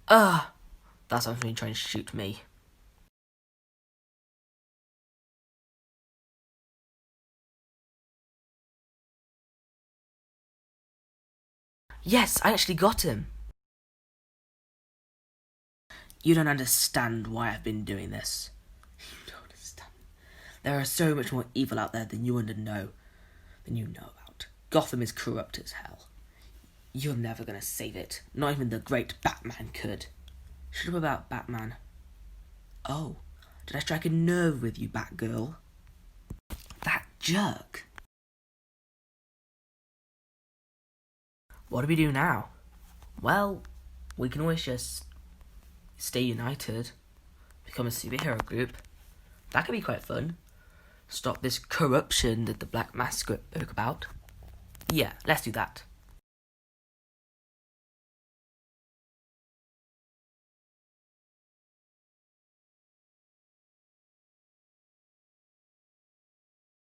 Ugh! That's something trying to shoot me. Yes, I actually got him. You don't understand why I've been doing this. You don't understand. There are so much more evil out there than you know about. Gotham is corrupt as hell. You're never gonna save it. Not even the great Batman could. Shut up about Batman. Oh, did I strike a nerve with you, Batgirl? That jerk. What do we do now? Well, we can always just stay united, become a superhero group. That could be quite fun. Stop this corruption that the Black Mask spoke about. Yeah, let's do that.